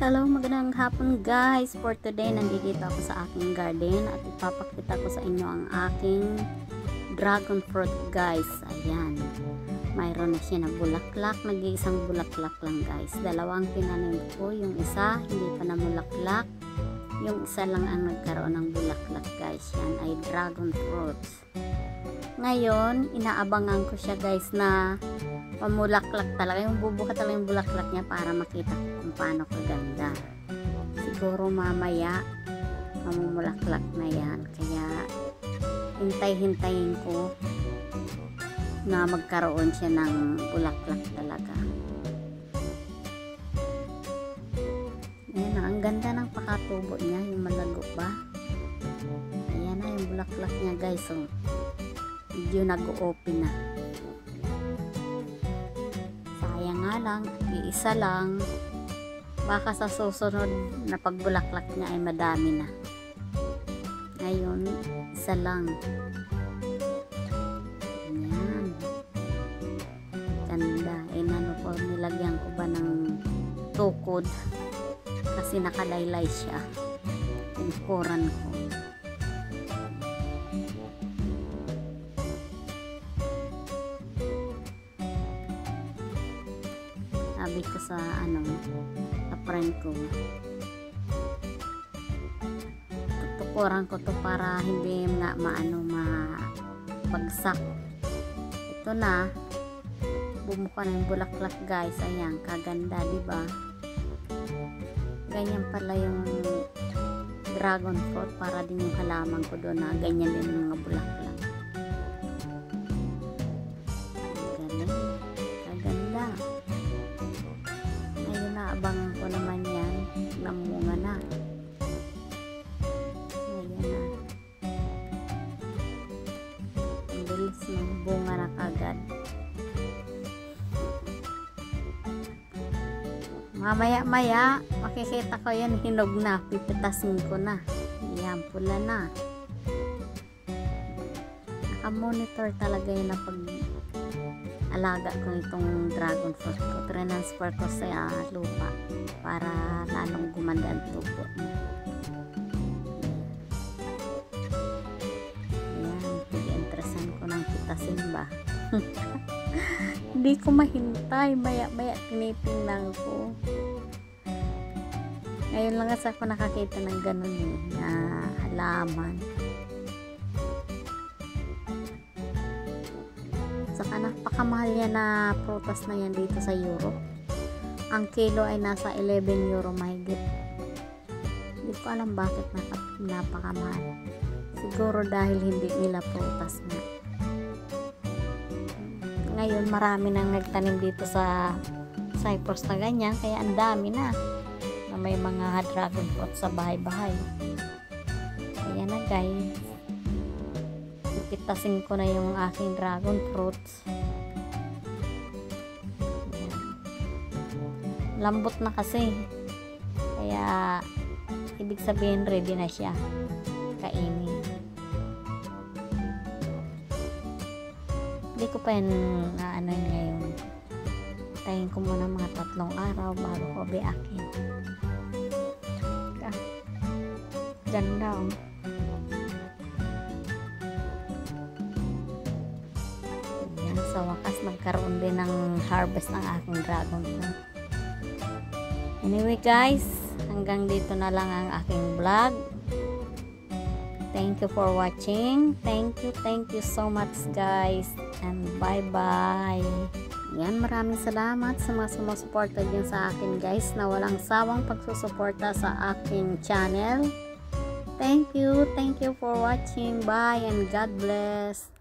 Hello, magandang hapon guys. For today, nandito ako sa aking garden at ipapakita ko sa inyo ang aking dragon fruit guys. Ayan, mayroon na siya na bulaklak, nag-iisang bulaklak lang guys. Dalawang tinanim ko, yung isa hindi pa na bulaklak, yung isa lang ang nagkaroon ng bulaklak guys. Yan ay dragon fruits. Ngayon, inaabangan ko siya guys na pamulaklak talaga, yung bubuka talaga yung bulaklak niya para makita ko kung paano kaganda. Siguro mamaya mamulaklak na yan, kaya hintay-hintayin ko na magkaroon siya ng bulaklak talaga. Ayan na, ang ganda ng pakatubo niya, yung malago ba. Ayan na yung bulaklak niya guys, so medyo nag-open na. Nga lang, iisa lang, baka sa susunod na pagbulaklak niya ay madami na. Ngayon, isa lang. Ayan, ganda. Inano ko, nilagyan ko ba ng tukod kasi nakalaylay siya yung koran ko. Sabi ko sa sa friend ko, tutukuran ko to para hindi nga mapagsak. Ito na, bumuka na yung bulaklak guys. Ayan, kaganda, diba? Ganyan pala yung dragon fruit, para din yung halaman ko doon na ganyan din yung mga bulaklak. Abangan ko naman yan, namunga na. Ayan na. Ang bilis ng bunga na kagad. Mamaya-maya, makikita ko yan, hinog na. Pipitasin ko na. Ayan, pula na. Naka-monitor talaga yun na alaga ko itong dragon fruit ko. Transfer ko sa lupa para lalong gumanda ang tubo niya. Ayan, pag-interesan ko ng pitasin ba. Hindi ko mahintay, maya-maya tinitingnan ko. Ngayon lang kasi ako nakakita ng ganun na halaman. Saka napakamahal yan na prutas na yan dito sa Europe. Ang kilo ay nasa 11 euro mahigit. Hindi ko alam bakit napakamahal. Siguro dahil hindi nila prutas na. Ngayon marami nang nagtanim dito sa Cyprus na ganyan, kaya ang dami na may mga dragon fruit sa bahay-bahay. Ayan na guys, pitasin ko na yung aking dragon fruits. Ayan. Lambot na kasi, kaya ibig sabihin ready na siya kainin. Hindi ko pa yan ngayon. Tayin ko muna mga 3 araw bago ko biakin. Ganda oh. Sa wakas magkaroon din ng harvest ng aking dragon fruit. Anyway guys, hanggang dito na lang ang aking vlog. Thank you for watching. Thank you so much guys, and bye bye. Yan, maraming salamat sa mga sumusuporta din sa akin guys, na walang sawang pagsusuporta sa aking channel. Thank you for watching. Bye and God bless.